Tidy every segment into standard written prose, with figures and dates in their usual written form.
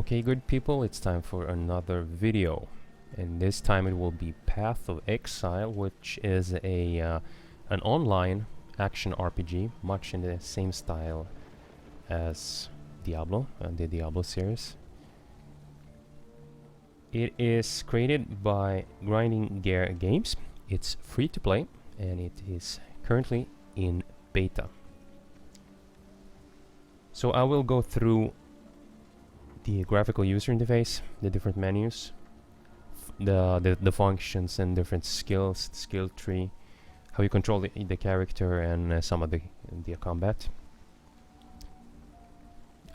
Okay, good people, it's time for another video, and this time it will be Path of Exile, which is an online action RPG, much in the same style as Diablo and the Diablo series. It is created by Grinding Gear Games. It's free to play, and it is currently in beta. So I will go through the graphical user interface, the different menus, the functions and different skills, skill tree, how you control the character, and some of the combat.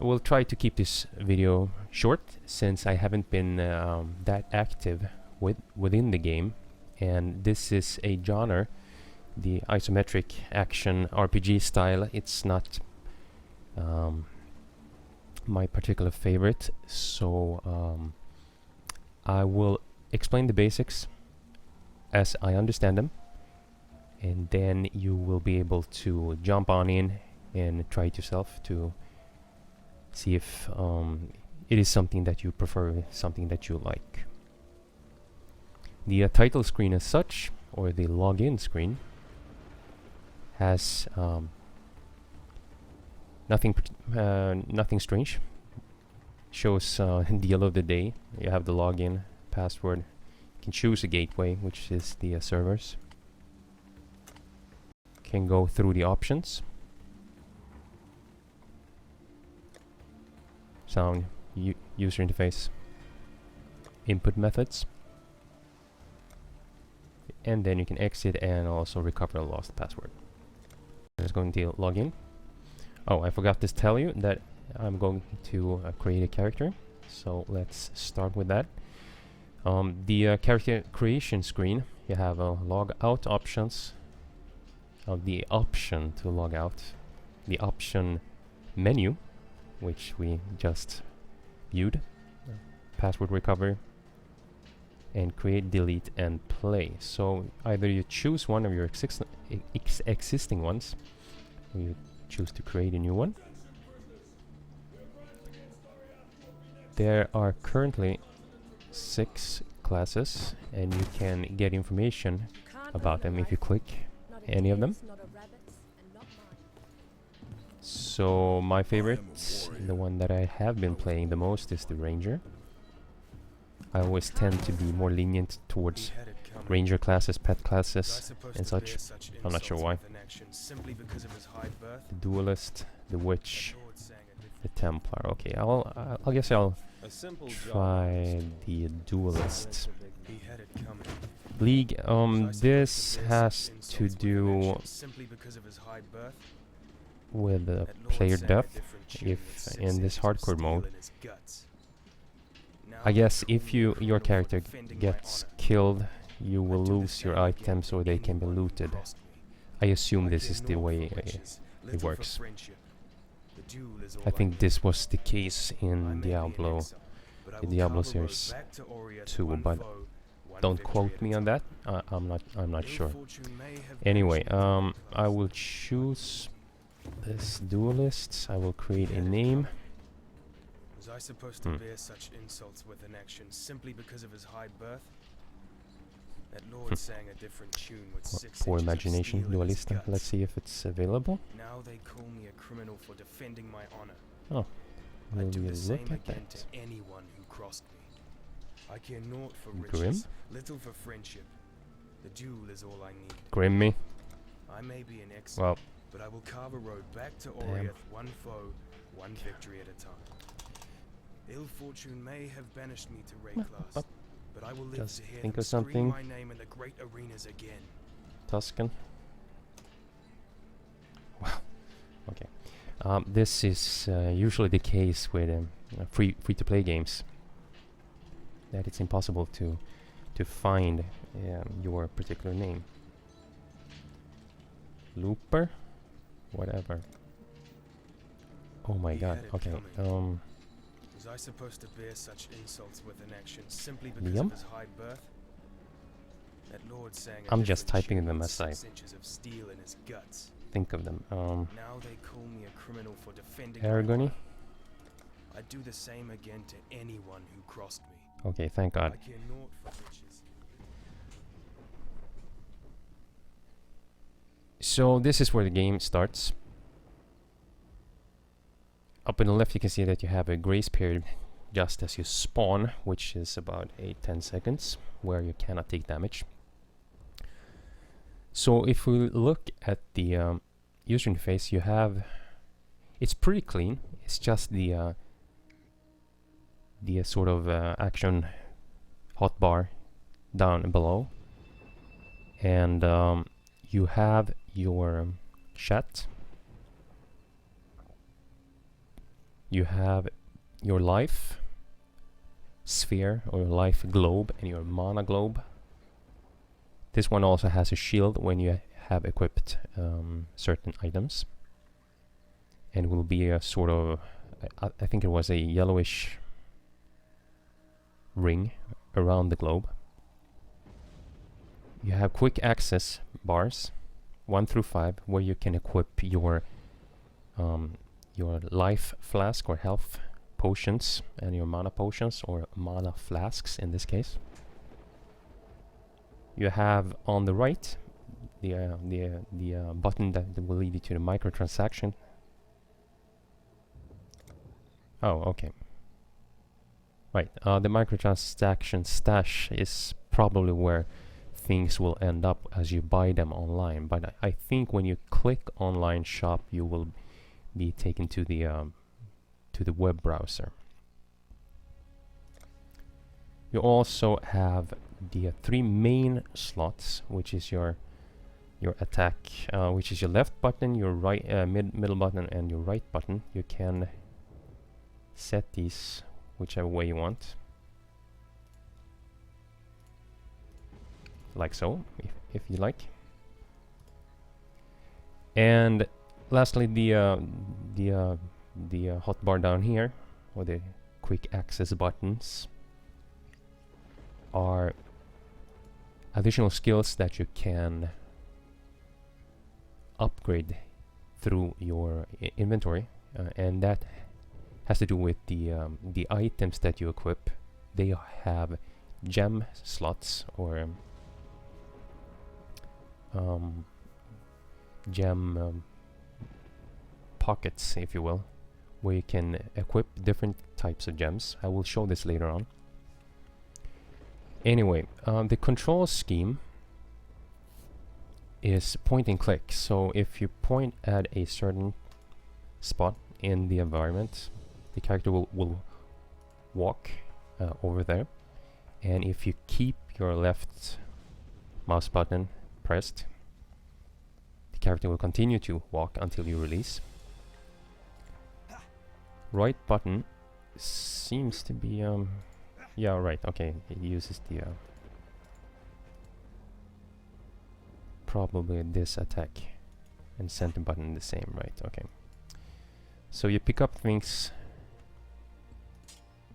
I will try to keep this video short since I haven't been that active within the game, and this is a genre, the isometric action RPG style. It's not my particular favorite, so I will explain the basics as I understand them, and then you will be able to jump on in and try it yourself to see if it is something that you prefer, something that you like. The title screen as such, or the login screen, has nothing strange. Shows deal of the day. You have the login password. You can choose a gateway, which is the servers. Can go through the options. Sound, user interface, input methods, and then you can exit and also recover a lost password. I'm just going to log in. Oh, I forgot to tell you that I'm going to create a character, so let's start with that. The character creation screen, you have log out options, the option to log out, the option menu, which we just viewed, password recover, and create, delete, and play. So either you choose one of your existing ones, or you choose to create a new one. There are currently 6 classes, and you can get information about them if you click any of them. So my favorite, the one that I have been playing the most, is the Ranger. I always tend to be more lenient towards Ranger classes, pet classes, and such. I'm not sure why. The Duelist, the Witch, the Templar. Okay, I guess I'll try the Duelist. League. This has to do with player death. If in this hardcore mode, I guess if your character gets killed, you will lose your items or they can be looted. I assume this is the way it works. I think this was the case in Diablo, the Diablo series 2, but don't quote me on that. I'm not sure. Anyway, I will choose this Duelist. I will create a name. Was I supposed to bear such insults with an action simply because of his high birth? That lord sang a different tune with 6 For inches imagination, of steel in his Duelista. guts. Let's see if it's available. Now they call me a criminal for defending my honor. Oh, I'd will do we the look same at again that? to anyone who crossed me. I care naught for Grim? riches, little for friendship. The duel is all I need. Grim me. I may be an exile, Well, but I will carve a road back to damn. Oriath, one foe, one victory at a time. Ill fortune may have banished me to Rayclass, but I will live Just to hear think them of something. scream my name in the great arenas again. Tuscan. Wow. Okay. This is usually the case with free-to-play games. That it's impossible to find your particular name. Looper, whatever. Oh my God. Okay. Was I supposed to bear such insults with an action simply because Liam? of his high birth? That lord sang a I'm just different typing tune them with as I 6 inches of steel in his guts. think of them. Now they call me a criminal for defending my Aragony. honor. I'd do the same again to anyone who crossed me. Okay, thank God. I care naught for riches. So this is where the game starts. Up in the left you can see that you have a grace period just as you spawn, which is about 8-10 seconds, where you cannot take damage. So if we look at the user interface, you have... It's pretty clean. It's just the sort of action hotbar down below. And you have your chat. You have your life sphere or your life globe and your mana globe. This one also has a shield when you have equipped certain items, and will be a sort of, I think it was a yellowish ring around the globe. You have quick access bars 1 through 5 where you can equip your life flask or health potions and your mana potions or mana flasks in this case. You have on the right the button that will lead you to the microtransaction. Oh, okay. Right, the microtransaction stash is probably where things will end up as you buy them online, but I think when you click online shop you will be taken to the web browser. You also have the 3 main slots, which is your attack, which is your left button, your right middle button, and your right button. You can set these whichever way you want, like so, if you like. And lastly, the hotbar down here, or the quick access buttons, are additional skills that you can upgrade through your inventory, and that has to do with the items that you equip. They have gem slots or gem pockets, if you will, where you can equip different types of gems. I will show this later on. Anyway, the control scheme is point and click. So if you point at a certain spot in the environment, the character will walk over there, and if you keep your left mouse button pressed, the character will continue to walk until you release. Right button seems to be yeah, right, okay, it uses the probably this attack, and center button the same, right? Okay, so you pick up things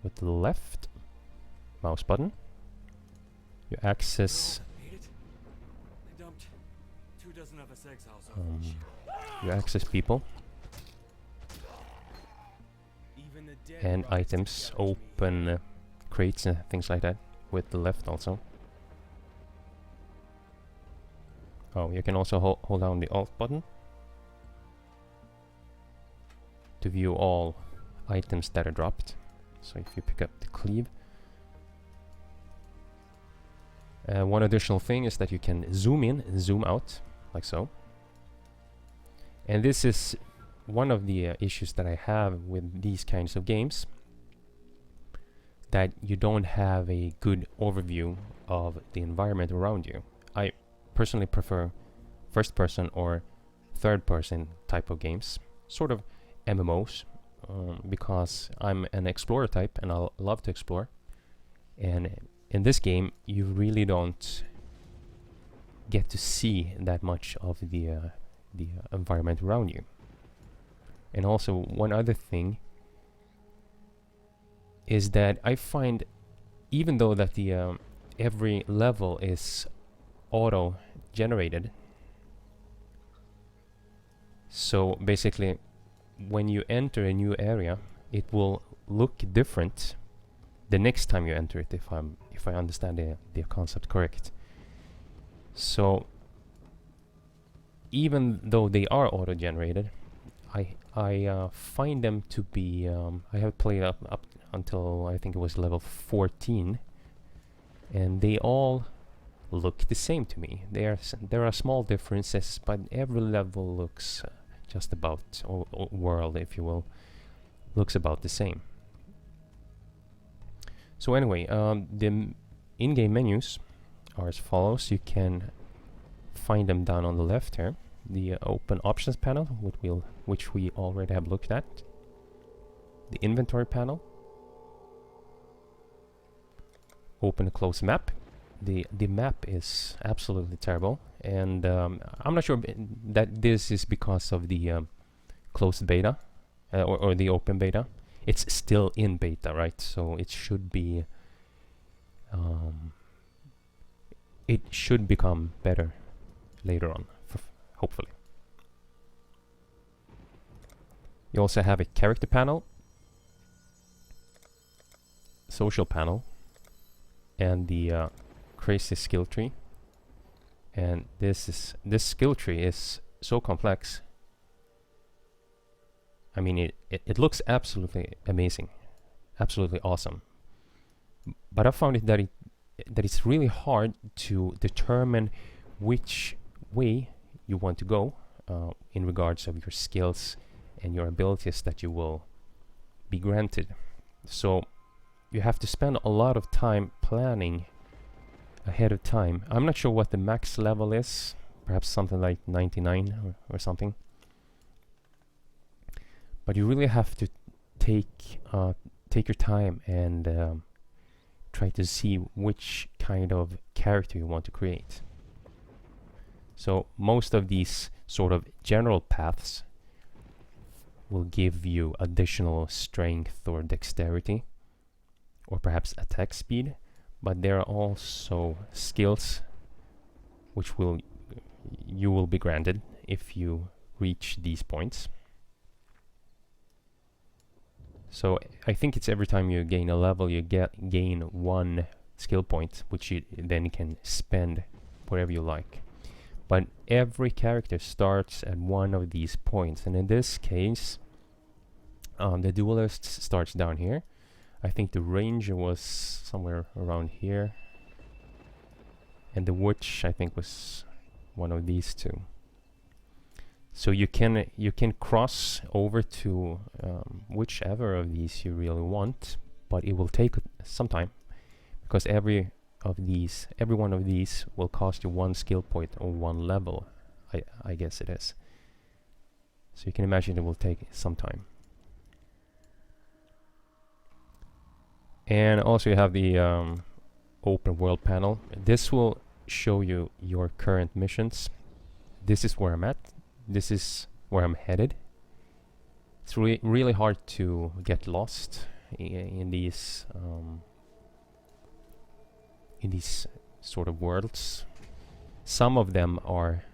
with the left mouse button. You access you access people and items, open crates and things like that with the left also. Oh, you can also hold down the Alt button to view all items that are dropped. So if you pick up the cleave, one additional thing is that you can zoom in and zoom out, like so. And this is one of the issues that I have with these kinds of games, that you don't have a good overview of the environment around you. I personally prefer first person or third person type of games, sort of MMOs, because I'm an explorer type and I love to explore. And in this game you really don't get to see that much of the environment around you. And also one other thing is that I find, even though that the every level is auto generated, so basically when you enter a new area it will look different the next time you enter it, if I understand the concept correct. So even though they are auto-generated, I find them to be I have played up until I think it was level 14, and they all look the same to me. There are small differences, but every level looks just about, or world if you will, looks about the same. So anyway, the in-game menus are as follows. You can find them down on the left here. The open options panel, which we already have looked at. The inventory panel. Open and close map. The map is absolutely terrible, and I'm not sure that this is because of the closed beta or the open beta. It's still in beta, right? So it should be it should become better later on, hopefully. You also have a character panel, social panel, and the crazy skill tree. And this skill tree is so complex. I mean, it looks absolutely amazing, absolutely awesome. But I found it that it's really hard to determine which way you want to go in regards of your skills and your abilities that you will be granted. So you have to spend a lot of time planning ahead of time. I'm not sure what the max level is, perhaps something like 99 or something. But you really have to take your time and try to see which kind of character you want to create. So most of these sort of general paths will give you additional strength or dexterity, or perhaps attack speed, but there are also skills which you will be granted if you reach these points. So I think it's every time you gain a level, you gain one skill point, which you then can spend wherever you like. But every character starts at one of these points, and in this case, the duelist starts down here. I think the ranger was somewhere around here, and the witch I think was one of these two. So you can cross over to whichever of these you really want, but it will take some time, because every one of these will cost you one skill point or one level. I guess it is. So you can imagine it will take some time. And also you have the open world panel. This will show you your current missions. This is where I'm at. This is where I'm headed. It's really hard to get lost in these sort of worlds. Some of them are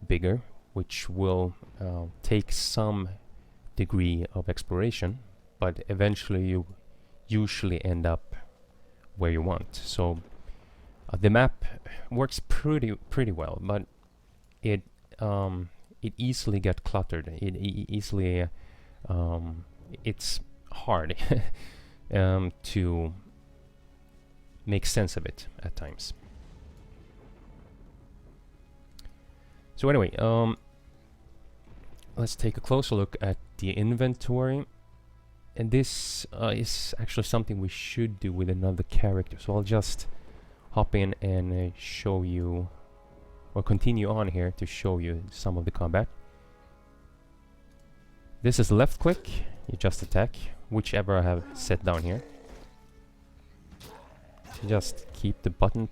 bigger, which will take some degree of exploration, but eventually you usually end up where you want. So the map works pretty well, but it easily gets cluttered. It's hard to make sense of it at times. So anyway, let's take a closer look at the inventory. And this is actually something we should do with another character. So I'll just hop in and show you, or continue on here to show you some of the combat. This is left click, you just attack, whichever I have set down here. Just keep the button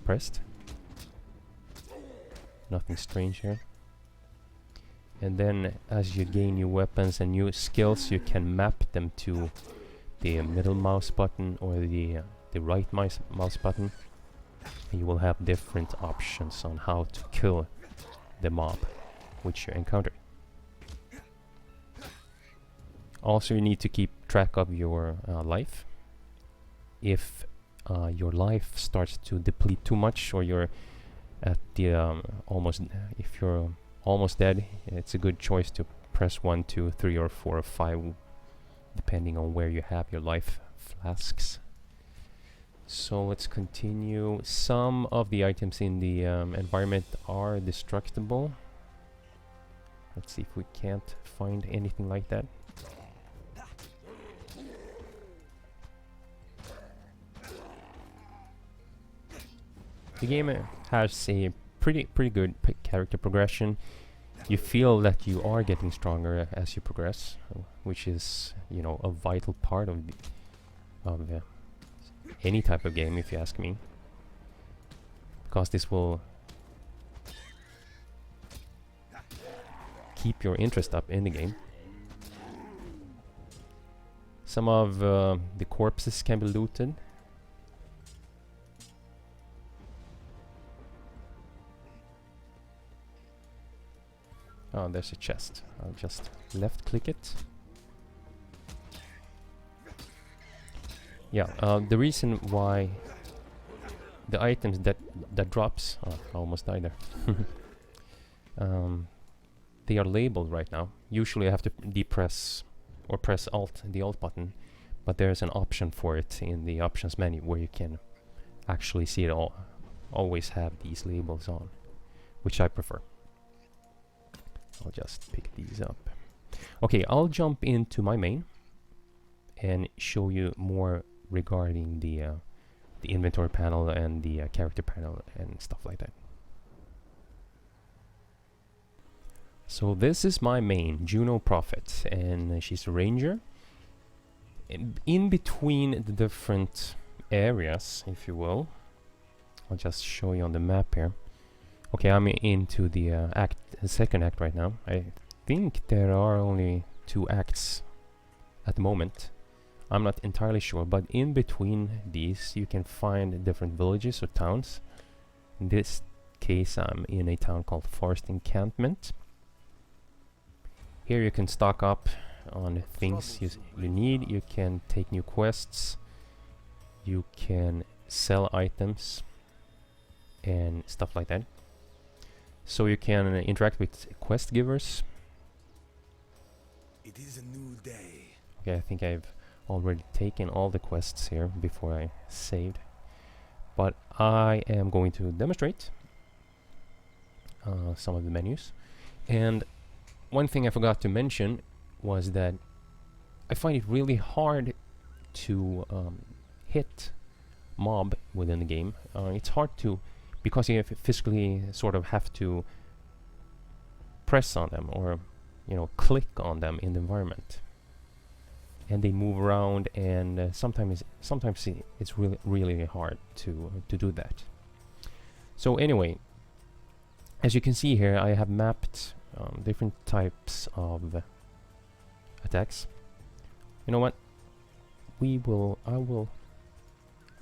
pressed. Nothing strange here. And then as you gain new weapons and new skills, you can map them to the middle mouse button or the right mouse button. And you will have different options on how to kill the mob which you encounter. Also, you need to keep track of your life. If your life starts to deplete too much, or you're at the if you're almost dead, it's a good choice to press 1, 2, 3, or 4, or 5, depending on where you have your life flasks. So let's continue. Some of the items in the environment are destructible. Let's see if we can't find anything like that. The game has a pretty good character progression. You feel that you are getting stronger as you progress, which is, you know, a vital part of any type of game, if you ask me, because this will keep your interest up in the game. Some of the corpses can be looted. Oh, there's a chest. I'll just left click it. Yeah, the reason why the items that drops... Oh, I almost died there. They are labeled right now. Usually I have to depress or press Alt, the Alt button, but there's an option for it in the options menu where you can actually see it all. Always have these labels on, which I prefer. I'll just pick these up. Okay, I'll jump into my main and show you more regarding the inventory panel and the character panel and stuff like that. So this is my main, Juno Prophet, and she's a ranger. In between the different areas, if you will, I'll just show you on the map here. Okay, I'm into the second act right now. I think there are only 2 acts at the moment. I'm not entirely sure, but in between these you can find different villages or towns. In this case, I'm in a town called Forest Encampment. Here you can stock up on things you need. You can take new quests. You can sell items and stuff like that. So you can interact with quest givers. It is a new day. Okay, I think I've already taken all the quests here before I saved. But I am going to demonstrate some of the menus. And one thing I forgot to mention was that I find it really hard to hit mob within the game. It's hard to, because you physically sort of have to press on them or, you know, click on them in the environment, and they move around, and sometimes it's really hard to do that. So anyway, as you can see here, I have mapped different types of attacks. You know what? I will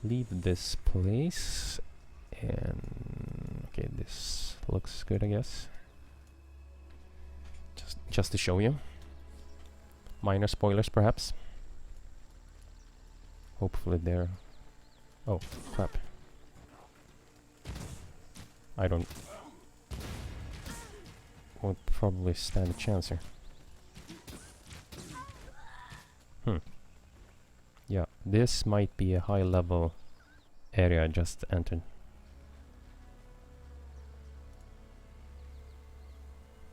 leave this place. And okay, this looks good, I guess. Just to show you. Minor spoilers, perhaps. Hopefully they're... Oh, crap. I won't probably stand a chance here. Yeah, this might be a high level area I just entered.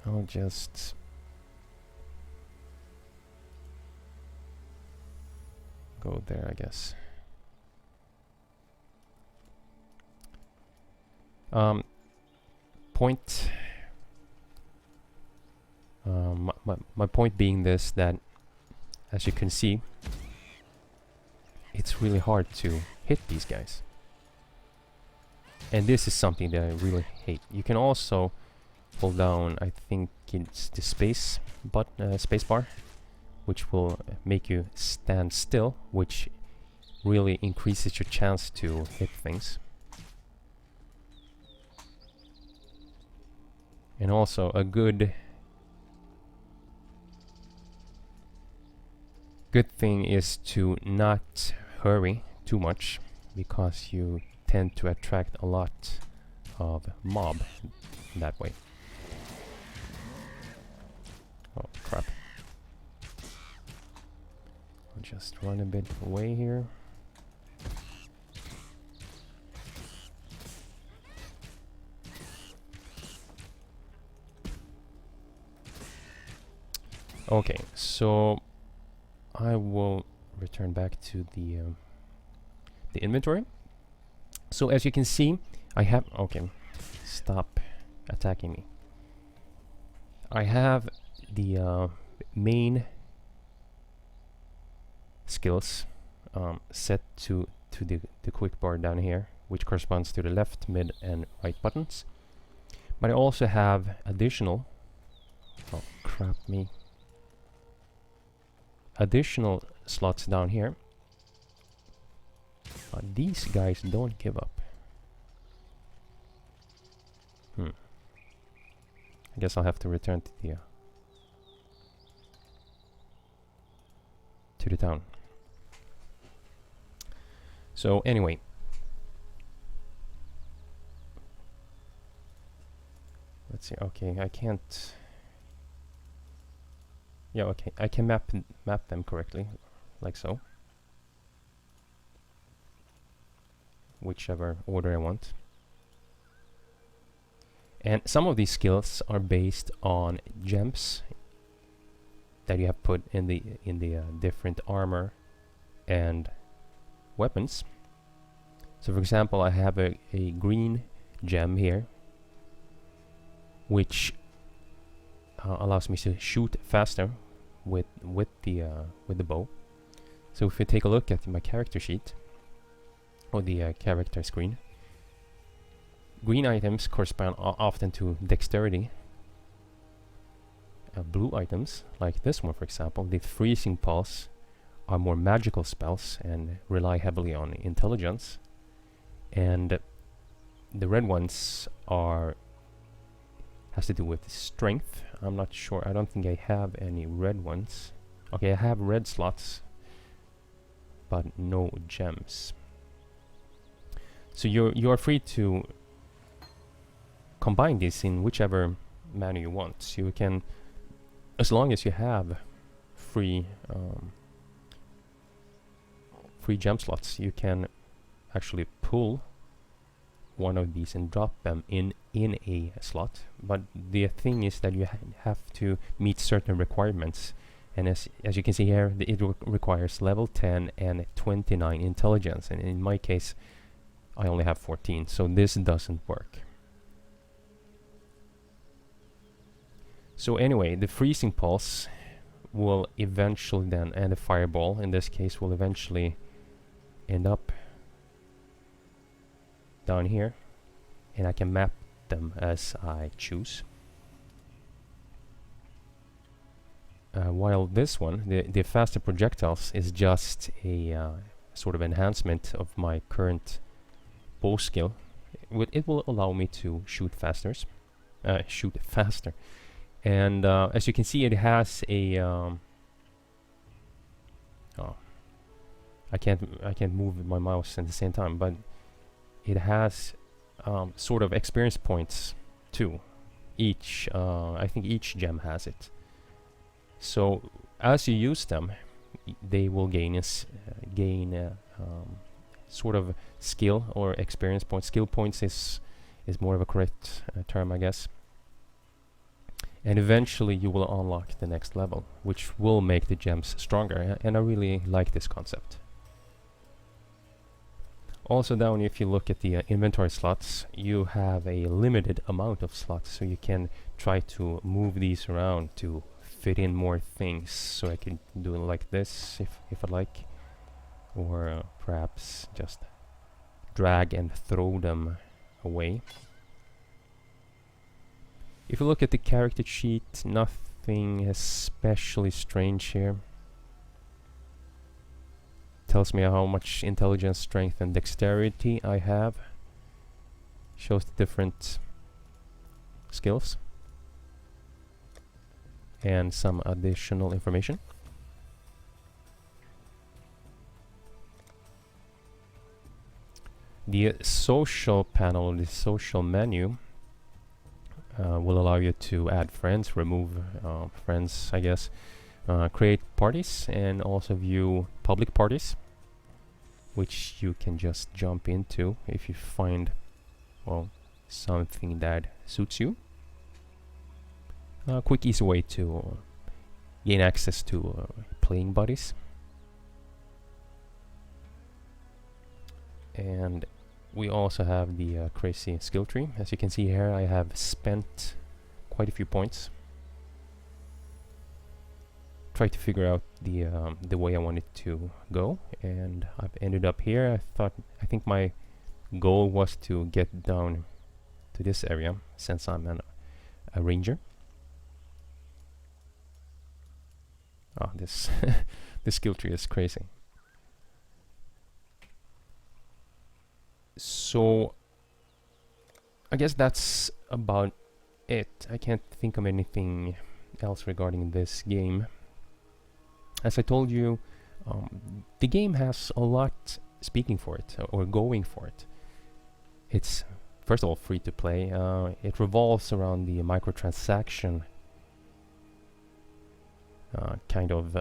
I'll just go there, I guess. Point. My point being this, that as you can see, it's really hard to hit these guys. And this is something that I really hate. You can also hold down, I think it's the space bar, which will make you stand still, which really increases your chance to hit things. And also a good Good thing is to not hurry too much, because you tend to attract a lot of mob that way. Oh crap. I'll just run a bit away here. Okay, so I will return back to the inventory. So as you can see, I have... Okay, stop attacking me. I have the main skills set to the quick bar down here, which corresponds to the left, mid, and right buttons. But I also have additional... Oh, crap me. Additional slots down here. These guys don't give up. I guess I'll have to return to the town. So anyway, let's see. Okay, I can't. Yeah, okay, I can map them correctly, like so. Whichever order I want. And some of these skills are based on gems that you have put in the different armor and weapons. So for example, I have a green gem here, which allows me to shoot faster with the bow. So if you take a look at my character sheet or the character screen, green items correspond often to dexterity. Blue items, like this one for example, the freezing pulse, are more magical spells and rely heavily on intelligence. And the red ones has to do with strength. I'm not sure. I don't think I have any red ones. Okay, I have red slots, but no gems. So you're free to combine these in whichever manner you want. So you can, as long as you have free gem slots, you can actually pull one of these and drop them in a slot. But the thing is that you have to meet certain requirements, and as you can see here, it requires level 10 and 29 intelligence, and in my case I only have 14, so this doesn't work. So anyway, the freezing pulse will eventually then, and the fireball in this case, will eventually end up down here, and I can map them as I choose. While this one, the faster projectiles, is just a sort of enhancement of my current bow skill. It will allow me to shoot faster. And as you can see, it has a I can't move my mouse at the same time, but it has sort of experience points too. Each I think each gem has it. So as you use them, they will gain sort of skill or experience points. Skill points is more of a correct term, I guess. And eventually you will unlock the next level, which will make the gems stronger, and I really like this concept. Also down, if you look at the inventory slots, you have a limited amount of slots, so you can try to move these around to fit in more things. So I can do it like this if I like, or perhaps just drag and throw them away. If you look at the character sheet, nothing especially strange here. Tells me how much intelligence, strength, and dexterity I have. Shows the different skills and some additional information. The social panel, the social menu, will allow you to add friends, remove friends, I guess, create parties, and also view public parties, which you can just jump into if you find, well, something that suits you. A quick, easy way to gain access to playing buddies. And we also have the crazy skill tree. As you can see here, I have spent quite a few points. Try to figure out the way I want it to go, and I've ended up here. I think my goal was to get down to this area since I'm a ranger. Oh, this this skill tree is crazy. So I guess that's about it. I can't think of anything else regarding this game. As I told you, the game has a lot speaking for it, or going for it. It's, first of all, free to play. It revolves around the microtransaction kind of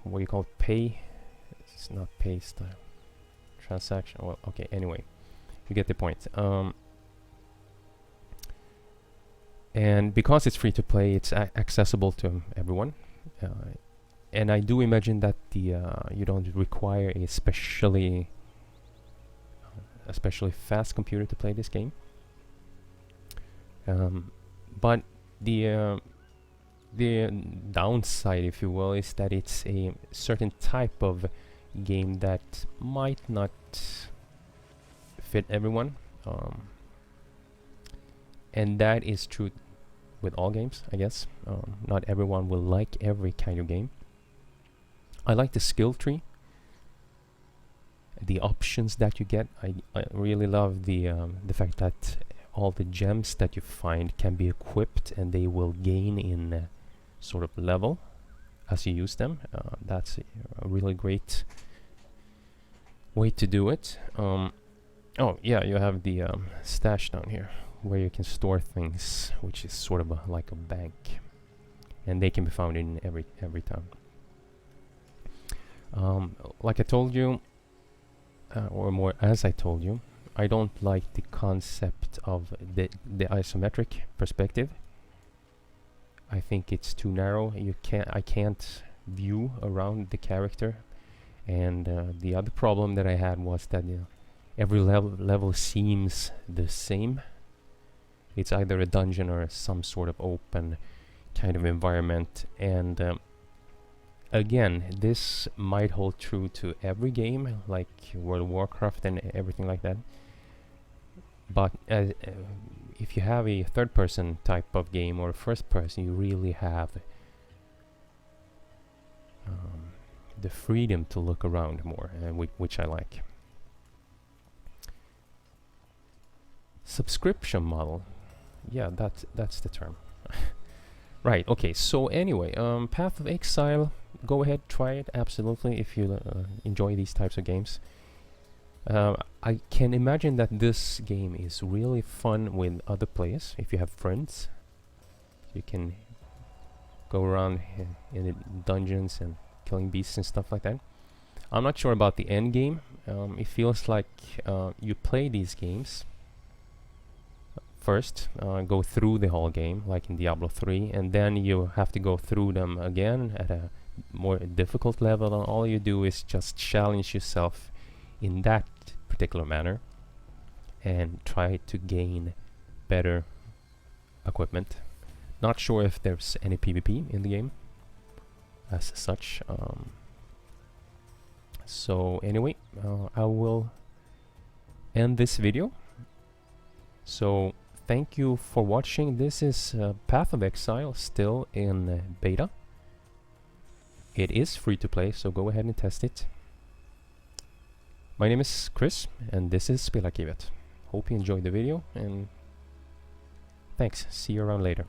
what do you call it? Pay? It's not pay style. Transaction. Well, okay. Anyway, you get the point. And because it's free to play, it's accessible to everyone. And I do imagine that the you don't require a especially fast computer to play this game. But the downside, if you will, is that it's a certain type of game that might not fit everyone, and that is true with all games, I guess. Not everyone will like every kind of game. I like the skill tree, the options that you get. I really love the fact that all the gems that you find can be equipped, and they will gain in sort of level as you use them. That's a really great way to do it. Oh yeah, you have the stash down here where you can store things, which is sort of like a bank, and they can be found in every town. Like I told you, or more as I told you, I don't like the concept of the isometric perspective. I think it's too narrow. I can't view around the character, and the other problem that I had was that every level seems the same. It's either a dungeon or some sort of open kind of environment, and again, this might hold true to every game, like World of Warcraft and everything like that. But if you have a third-person type of game or first-person, you really have the freedom to look around more, which I like. Subscription model, yeah, that's the term. Right. Okay. So anyway, Path of Exile. Go ahead, try it. Absolutely, if you enjoy these types of games. I can imagine that this game is really fun with other players. If you have friends, you can go around in the dungeons and killing beasts and stuff like that. I'm not sure about the end game. It feels like you play these games first, go through the whole game, like in Diablo 3, and then you have to go through them again at a more difficult level, and all you do is just challenge yourself in that particular manner and try to gain better equipment. Not sure if there's any PvP in the game as such. So anyway, I will end this video. So thank you for watching. This is Path of Exile, still in beta. It is free to play, so go ahead and test it. My name is Chris, and this is Spelarkivet. Hope you enjoyed the video, and thanks. See you around later.